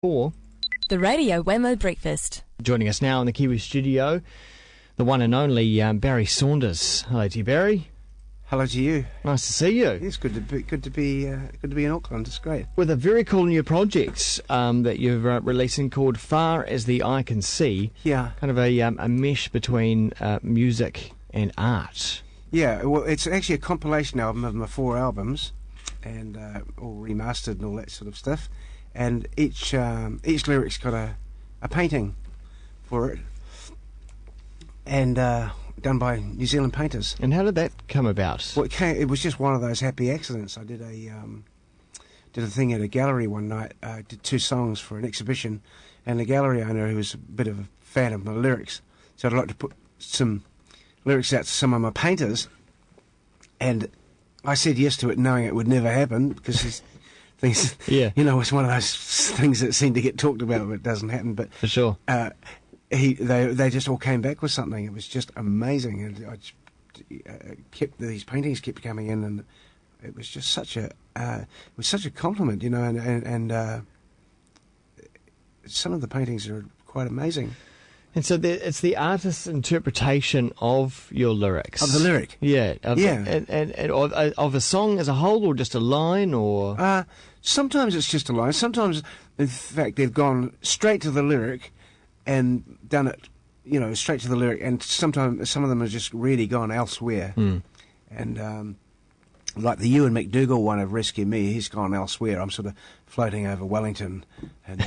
For The Radio Wammo Breakfast. joining us now in the Kiwi studio, the one and only Barry Saunders. Hello to you, Barry. Hello to you. Nice to see you. It's good to be in Auckland. It's great. With a very cool new project that you're releasing called Far As The Eye Can See. Yeah. Kind of a mesh between music and art. Yeah. Well, it's actually a compilation album of my 4 albums, and all remastered and all that sort of stuff. And each lyric's got a painting for it, and done by New Zealand painters. And how did that come about? Well, it was just one of those happy accidents. I did a thing at a gallery one night. Did 2 songs for an exhibition, and the gallery owner, who was a bit of a fan of my lyrics, so I'd like to put some lyrics out to some of my painters. And I said yes to it, knowing it would never happen because it's things. Yeah. You know, it's one of those things that seem to get talked about, but it doesn't happen. But For sure. They just all came back with something. It was just amazing, and these paintings kept coming in, and it was just such a compliment, you know. And some of the paintings are quite amazing. And so it's the artist's interpretation of your lyrics. Of the lyric. Yeah. Yeah. And of a song as a whole, or just a line, or... Sometimes it's just a line. Sometimes, in fact, they've gone straight to the lyric and done it, you know, straight to the lyric. And sometimes some of them have just really gone elsewhere. And like the Ewan McDougall one of Rescue Me, he's gone elsewhere. I'm sort of floating over Wellington and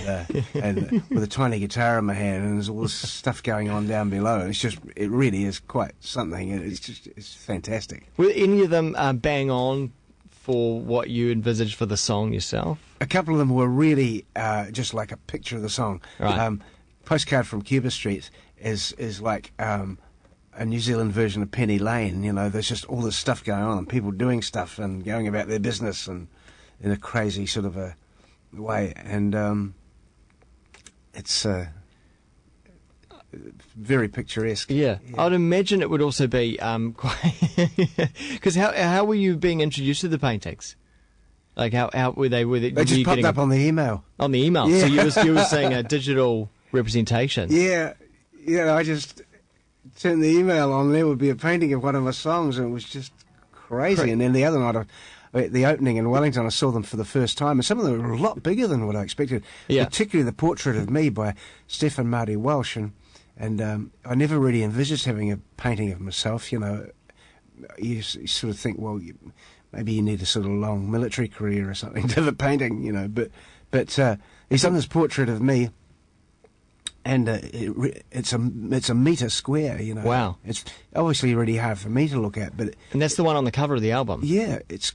with a tiny guitar in my hand, and there's all this stuff going on down below. It really is quite something. It's fantastic. Were any of them bang on for what you envisaged for the song yourself? A couple of them were really just like a picture of the song. Right. Postcard from Cuba Street is like a New Zealand version of Penny Lane. You know, there's just all this stuff going on, and people doing stuff and going about their business and in a crazy sort of a way. And it's very picturesque. Yeah. I'd imagine it would also be quite... Because how were you being introduced to the paintings? Like, how were they... They just popped up on the email. On the email? Yeah. So you were saying a digital representation? Yeah. Yeah, I just turned the email on, there would be a painting of one of my songs, and it was just crazy. And then the other night, at the opening in Wellington, I saw them for the first time, and some of them were a lot bigger than what I expected. Yeah. Particularly the portrait of me by Stephen Marty Welsh, and I never really envisaged having a painting of myself. You know, you sort of think, well, maybe you need a sort of long military career or something to have a painting, you know. But he's done this portrait of me. And it's a metre square, you know. Wow. It's obviously really hard for me to look at, but... And that's the one on the cover of the album? Yeah, it's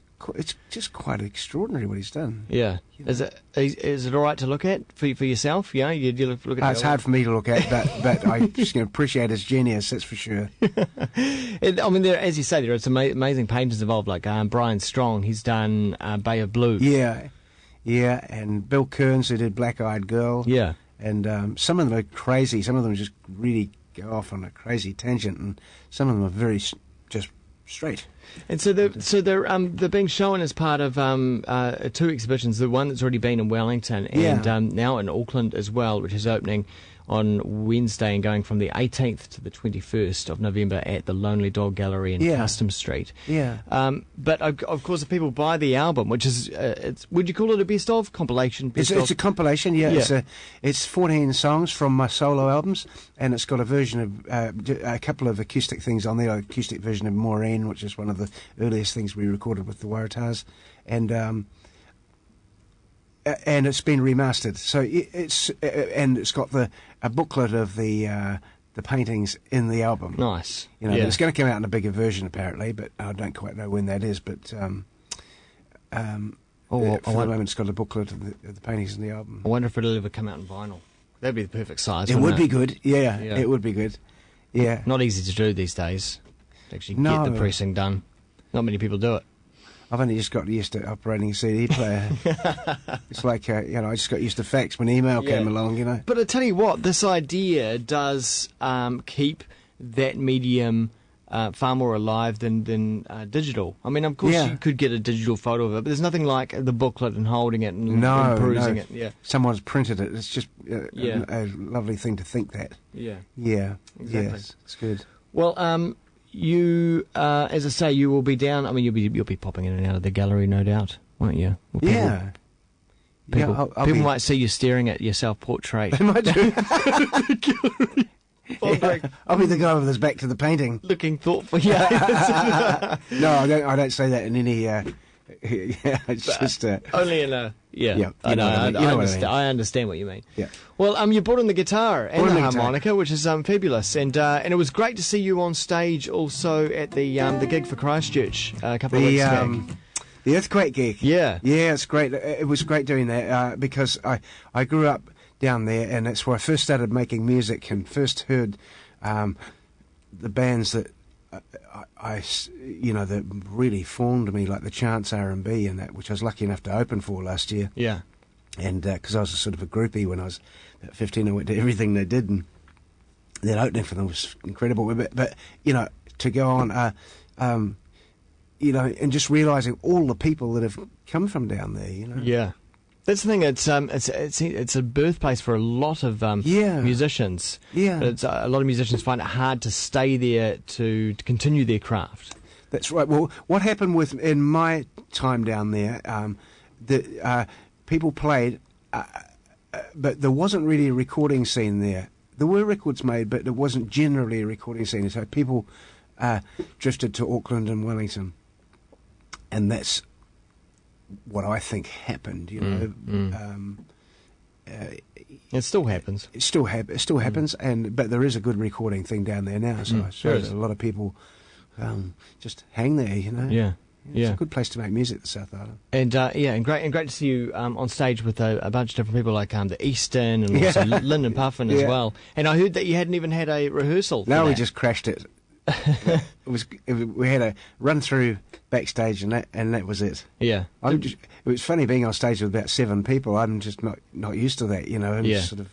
just quite extraordinary what he's done. Yeah. You know. Is it all right to look at for yourself? Yeah, you look at It's hard for me to look at, but I just appreciate his genius, that's for sure. I mean, as you say, there are some amazing painters involved, like Brian Strong. He's done Bay of Blue. Yeah, and Bill Kearns, who did Black Eyed Girl. Yeah. And some of them are crazy. Some of them just really go off on a crazy tangent, and some of them are very just straight. And so they're being shown as part of 2 exhibitions. The one that's already been in Wellington, and now in Auckland as well, which is opening on Wednesday and going from the 18th to the 21st of November at the Lonely Dog Gallery in Customs Street. Yeah. But of course, if people buy the album, which is, would you call it a best of compilation? It's a compilation, yeah. It's 14 songs from my solo albums, and it's got a version of a couple of acoustic things on there. An acoustic version of Maureen, which is one of the earliest things we recorded with the Waratahs, and it's been remastered. So it's got a booklet of the paintings in the album. Nice. You know, it's going to come out in a bigger version apparently, but I don't quite know when that is. But for the moment, it's got a booklet of the paintings in the album. I wonder if it'll ever come out in vinyl. That'd be the perfect size. It would be good. Yeah, it would be good. Yeah. Not easy to do these days. To actually get the pressing done. Not many people do it. I've only just got used to operating a CD player. It's like, I just got used to fax when email came along, you know. But I tell you what, this idea does keep that medium far more alive than digital. I mean, of course, you could get a digital photo of it, but there's nothing like the booklet and holding it and perusing it. Yeah, someone's printed it. It's just a lovely thing to think that. Yeah, exactly. Yes, it's good. Well, you, as I say, you will be down. I mean, you'll be popping in and out of the gallery, no doubt, won't you? People might see you staring at your self-portrait. They might do. I'll be the guy with his back to the painting, looking thoughtful. Yeah. No, I don't say that in any. It's just only in a. Yeah. I know. I understand what you mean. Yeah. Well, you brought in the guitar and the harmonica, which is fabulous, and it was great to see you on stage also at the gig for Christchurch a couple of weeks back. The Earthquake gig. Yeah. Yeah, it's great. It was great doing that because I grew up down there, and that's where I first started making music and first heard the bands that that really formed me, like the Chance R&B and that, which I was lucky enough to open for last year. Yeah. And because I was a sort of a groupie when I was about 15, I went to everything they did, and that opening for them was incredible. But to go on, and just realising all the people that have come from down there, Yeah. That's the thing. It's a birthplace for a lot of musicians. Yeah, but a lot of musicians find it hard to stay there to continue their craft. That's right. Well, what happened in my time down there, people played, but there wasn't really a recording scene there. There were records made, but there wasn't generally a recording scene. So people drifted to Auckland and Wellington, and that's what I think happened, It still happens. It still happens, but there is a good recording thing down there now. So I suppose a lot of people just hang there, Yeah. It's a good place to make music, the South Island. And and great to see you on stage with a bunch of different people like the Eastern and also Lyndon Puffin as well. And I heard that you hadn't even had a rehearsal. No, we just crashed it. We had a run through backstage, and that was it. Yeah, it was funny being on stage with about 7 people. I'm just not used to that, It's sort of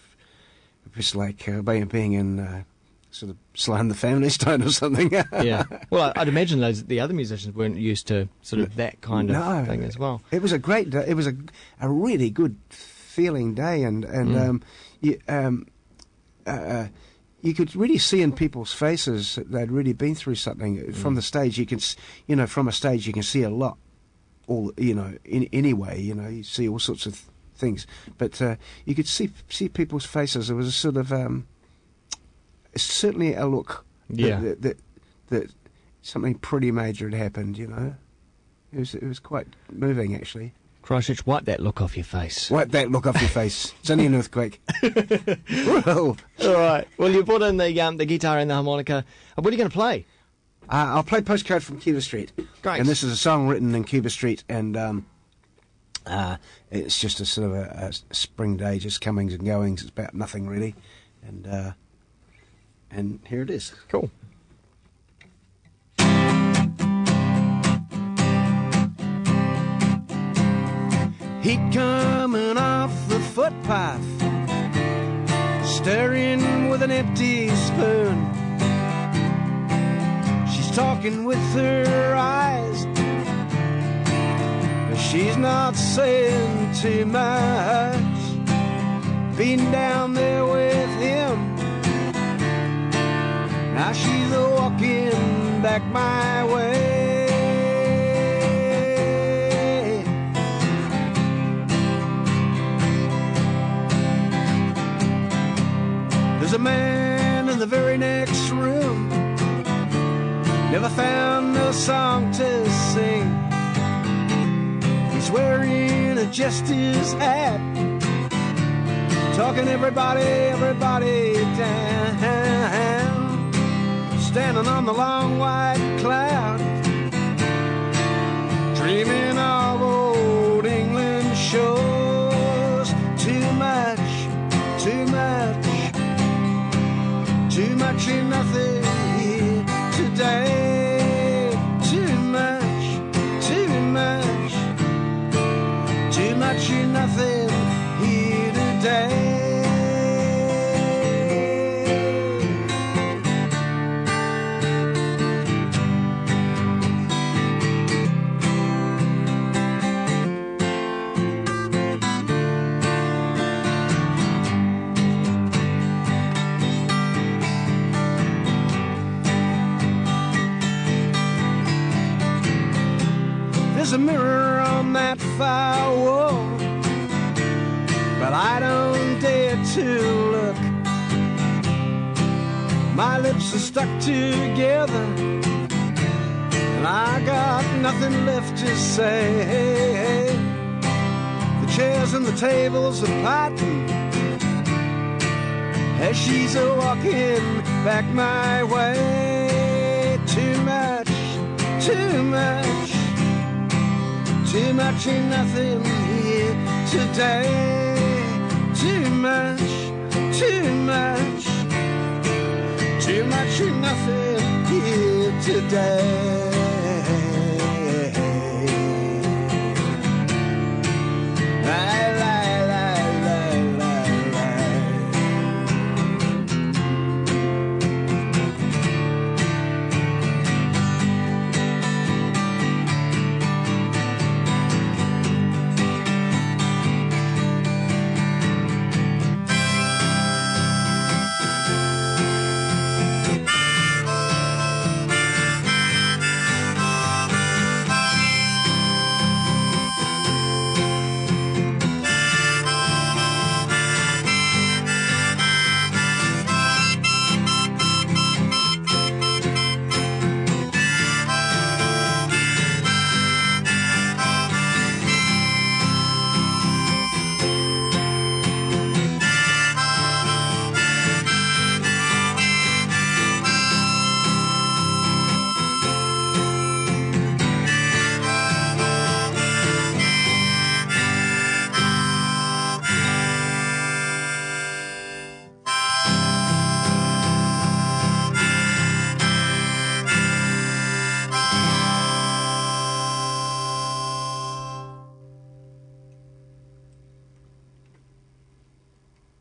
just like being in sort of Sly and the Family Stone or something. Yeah. Well, I'd imagine the other musicians weren't used to sort of that kind of thing as well. It was a great day. It was a really good feeling day, and you could really see in people's faces that they'd really been through something. From the stage, you can, from a stage you can see a lot. Anyway, you see all sorts of things, but you could see people's faces. There was a sort of certainly a look. That something pretty major had happened. It was quite moving, actually. Christchurch, wipe that look off your face. Wipe that look off your face. It's only an earthquake. Well, all right. Well, you brought in the guitar and the harmonica. What are you going to play? I'll play Postcard from Cuba Street. Great. And this is a song written in Cuba Street, and it's just a sort of a spring day, just comings and goings. It's about nothing really, and here it is. Cool. He coming off the footpath, stirring with an empty spoon. She's talking with her eyes, but she's not saying too much. Been down there with him, now she's walking back my way. There's a man in the very next room, never found a song to sing. He's wearing a jester's hat, talking everybody down. Standing on the long white cloud, dreaming of old England shores. Too much and nothing here today. Too much and nothing here today. There's a mirror on that far wall, but I don't dare to look. My lips are stuck together, and I got nothing left to say. The chairs and the tables are parting as she's a-walking back my way. Too much, too much, too much ain't nothing here today. Too much, too much, too much ain't nothing here today.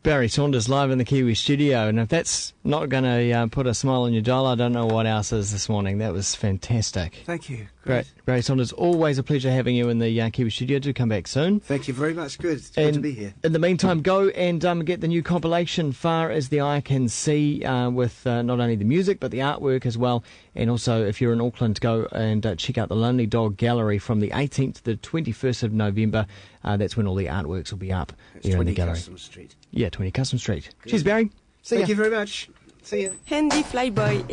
Barry Saunders live in the Kiwi studio, and if that's not going to put a smile on your dial, I don't know what else is this morning. That was fantastic. Thank you. Great. Barry Saunders, always a pleasure having you in the Kiwi studio. Do come back soon. Thank you very much. Good. It's good to be here. In the meantime, go and get the new compilation Far As the Eye Can See, with not only the music but the artwork as well. And also, if you're in Auckland, go and check out the Lonely Dog Gallery from the 18th to the 21st of November. That's when all the artworks will be up there in the gallery. 20 Customs Street. Yeah, 20 Customs Street. Cheers, Barry. See ya. Thank you very much. See ya. Handy Flyboy.